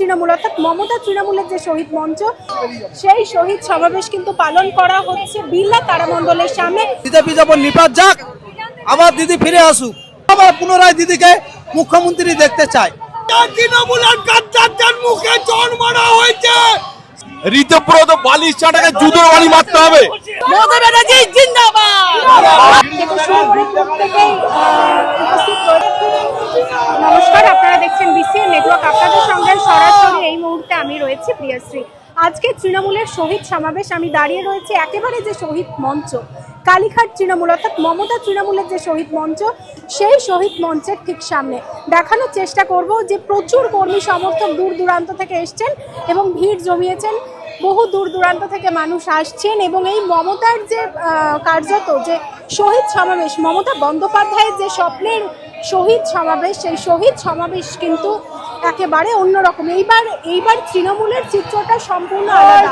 তৃণমূল অর্থাৎ মমতা তৃণমূলের যে শহীদ মঞ্চ সেই শহীদ সমাবেশ কিন্তু পালন করা হচ্ছে বিড়লা তারামণ্ডলের সামনে। বিজেপি যখন নিপাত যাক, আবার দিদি ফিরে আসুক, আবার পুনরায় দিদিকে মুখ্যমন্ত্রী দেখতে চাই। তৃণমূলের গাদ্দারদের মুখে জল মারা হয়েছে। ঋতব্রত বালিশ চাটাকে জুতোর বাড়ি মারতে হবে। মমতা ব্যানার্জি জিন্দাবাদ। নমস্কার, আপনারা দেখছেন বিসিএন নেটওয়ার্ক। আপনাদের সঙ্গে সরাসরি এই মুহূর্তে আমি রয়েছি প্রিয়াশ্রী। আজকে তৃণমূলের শহীদ সমাবেশ, আমি দাঁড়িয়ে রয়েছি একেবারে যে শহীদ মঞ্চ কালীঘাট তৃণমূল অর্থাৎ মমতা তৃণমূলের যে শহীদ মঞ্চ সেই শহীদ মঞ্চের ঠিক সামনে দেখানোর চেষ্টা করব যে প্রচুর কর্মী সমর্থক দূর দূরান্ত থেকে এসছেন এবং ভিড় জমিয়েছেন। বহু দূর দূরান্ত থেকে মানুষ আসছেন এবং এই মমতার যে কার্যত যে শহীদ সমাবেশ, মমতা বন্দ্যোপাধ্যায়ের যে স্বপ্নের শহীদ সমাবেশ, সেই শহীদ সমাবেশ কিন্তু একেবারে অন্যরকম। এইবার তৃণমূলের চিত্রটা সম্পূর্ণ আলাদা।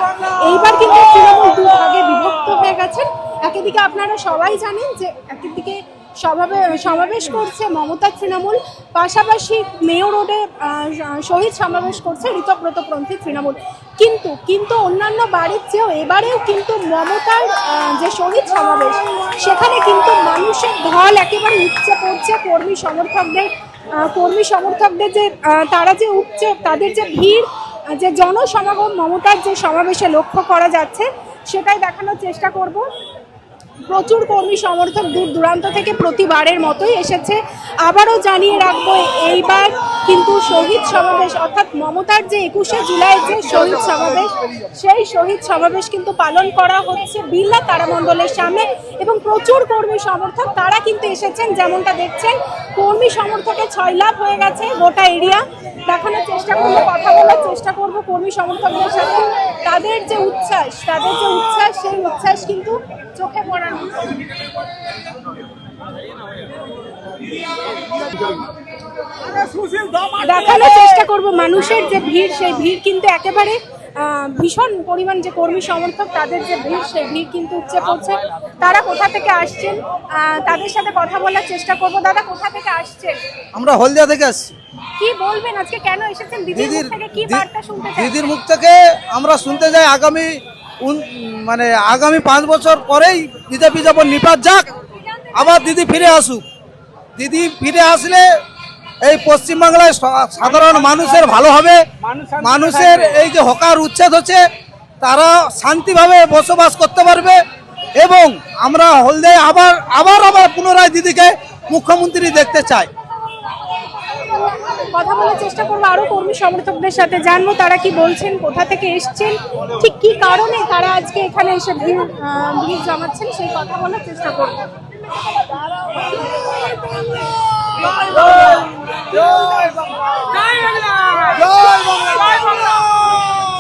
এইবার কিন্তু তৃণমূল দু ভাগে বিভক্ত হয়ে গেছেন। একদিকে আপনারা সবাই জানেন যে একদিকে সমাবেশ করছে মমতা তৃণমূল, পাশাপাশি মেয়র রোডে শহীদ সমাবেশ করছে ঋতব্রতপন্থী তৃণমূল। কিন্তু অন্যান্য বাড়ির চেয়েও এবারেও কিন্তু মমতার যে শহীদ সমাবেশ সেখানে কিন্তু মানুষের ঢল একেবারে উপচে পড়ছে। কর্মী সমর্থকদের যে তারা যে উপচে, তাদের যে ভিড়, যে জনসমাগম মমতার যে সমাবেশে লক্ষ্য করা যাচ্ছে সেটাই দেখানোর চেষ্টা করব। প্রচুর কর্মী সমর্থক দূর দূরান্ত থেকে প্রতিবারের মতোই এসেছে। আবারও জানিয়ে রাখবো, এইবার কিন্তু শহীদ সমাবেশ অর্থাৎ মমতার যে 21শে জুলাইয়ের যে শহীদ সমাবেশ সেই শহীদ সমাবেশ কিন্তু পালন করা হচ্ছে বিড়লা তারামণ্ডলের সামনে এবং প্রচুর কর্মী সমর্থক তারা কিন্তু এসেছেন। যেমনটা দেখছেন, কর্মী সমর্থকে ছয়লাভ হয়ে গেছে গোটা এরিয়া। দেখানোর চেষ্টা করবো, কথা বলার চেষ্টা করবো কর্মী সমর্থকদের সাথে। তাদের যে উচ্ছ্বাস সেই উচ্ছ্বাস কিন্তু চোখে পড়ার মতো। দেখানোর চেষ্টা করবো মানুষের যে ভিড়, সেই ভিড় কিন্তু একেবারে ভীষণ পরিমাণ যে কর্মী সমর্থক তাদের যে ভিড়, সেই ভিড় কিন্তু উপচে পড়ছে। তারা কোথা থেকে আসছেন তাদের সাথে কথা বলার চেষ্টা করবো। দাদা, কোথা থেকে আসছেন? আমরা হলদিয়া থেকে আসছি। কি বলবেন, আজকে কেন এসেছেন? দিদির মুখ থেকে কি বার্তা শুনতে চান? দিদির মুখ থেকে আমরা শুনতে যাই আগামী 5 বছর পরেই বিজেপি যখন নিপাত যাক, আবার দিদি ফিরে আসুক। দিদি ফিরে আসলে এই পশ্চিমবাংলায় সাধারণ মানুষের ভালো হবে। মানুষের এই যে হকার উচ্ছেদ হচ্ছে তারা শান্তিভাবে বসবাস করতে পারবে এবং আমরা হলদিয়ায় আবার পুনরায় দিদিকে মুখ্যমন্ত্রী দেখতে চাই। কথা বলার চেষ্টা করবো আরো কর্মী সমর্থকদের সাথে, জানবো তারা কি বলছেন, কোথা থেকে এসছেন, ঠিক কি কারণে তারা আজকে এখানে এসে ভিড় জমাচ্ছেন, সেই কথা বলার চেষ্টা করবো।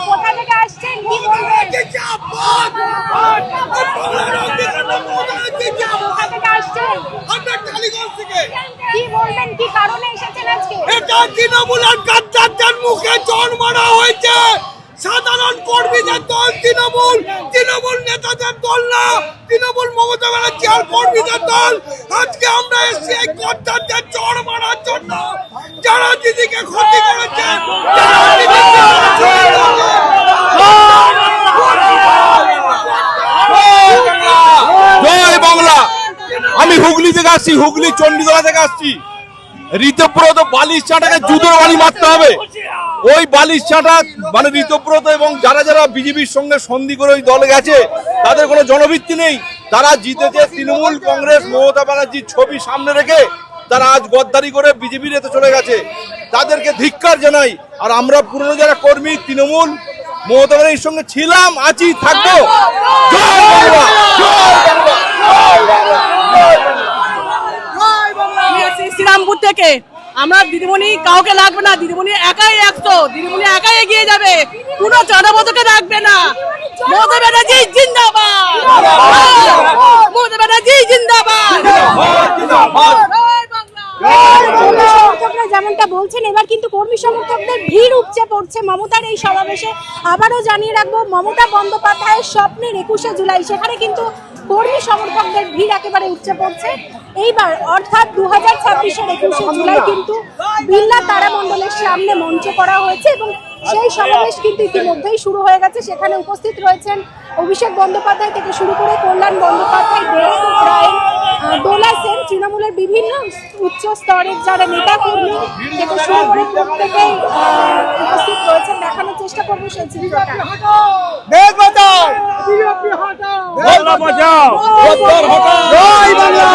কোথা থেকে আসছেন, কি বলবেন? কি বলবেন, কি কারণে এসেছেন আজকে? এটা তৃণমূলের গাদ্দারদের মুখে জল মারা হয়েছে। সাধারণ কর্মীদের দল তৃণমূল নেতাদের দল না, তৃণমূল মমতা ব্যানার্জি আর কর্মীদের দল। আজকে আমরা এসেছি এই গাদ্দারদের চড় মারার জন্য, যারা দিদিকে ক্ষতি করেছে, জয় বাংলা। আমি হুগলি থেকে আসছি, হুগলি চণ্ডীতলা থেকে আসছি। ঋতব্রত বালিশ চাটাকে জুতোর বাড়ি মারতে হবে। ওই বালিশ চাটা মানে ঋতব্রত এবং যারা বিজেপির সঙ্গে সন্ধি করে ওই দলে গেছে তাদের কোনো জনভিত্তি নেই। তারা জিতেছে তৃণমূল, কংগ্রেস, মমতা ব্যানার্জির ছবি সামনে রেখে তারা আজ গদ্দারি করে বিজেপির এতে চলে গেছে। তাদেরকে ধিক্কার জানাই। আর আমরা পুরনো যারা কর্মী তৃণমূল মমতা ব্যানার্জির সঙ্গে ছিলাম, আছি, থাকবো। জয় বাংলা, জয় বাংলা, জয় বাংলা। শ্রীরামপুর থেকে আমরা দিদিমণি কাউকে লাগবে না, দিদিমণি একাই 100, দিদিমণি একাই এগিয়ে যাবে, কোনো জনপদকে রাখবে না। মমতা ব্যানার্জি জিন্দাবাদ, মমতা ব্যানার্জি জিন্দাবাদ। সমর্থকরা যেমনটা বলছেন, এবার কিন্তু কর্মী সমর্থকদের ভিড় উপচে পড়ছে মমতার এই সমাবেশে। আবারও জানিয়ে রাখবো, মমতা বন্দ্যোপাধ্যায়ের স্বপ্নের 21শে জুলাই, সেখানে কিন্তু কর্মী সমর্থকদের ভিড় একেবারে উপচে পড়ছে। এইবার অর্থাৎ 2026-এর 21শে জুলাই কিন্তু বিড়লা তারামণ্ডলের সামনে মঞ্চ করা হয়েছে এবং সেই সমাবেশ কিন্তু ইতিমধ্যেই শুরু হয়ে গেছে। সেখানে উপস্থিত রয়েছেন অভিষেক বন্দ্যোপাধ্যায় থেকে শুরু করে কল্যাণ বন্দ্যোপাধ্যায়, দেবব্রত রায়, দোলা সেন, তৃণমূলের বিভিন্ন উচ্চ স্তরের যারা নেতা কর্মী থেকে শুরু করে প্রত্যেকেই উপস্থিত রয়েছেন। দেখানোর চেষ্টা করবো সেই চিত্রটা। দেশ বাঁচাও, জয় বাংলা।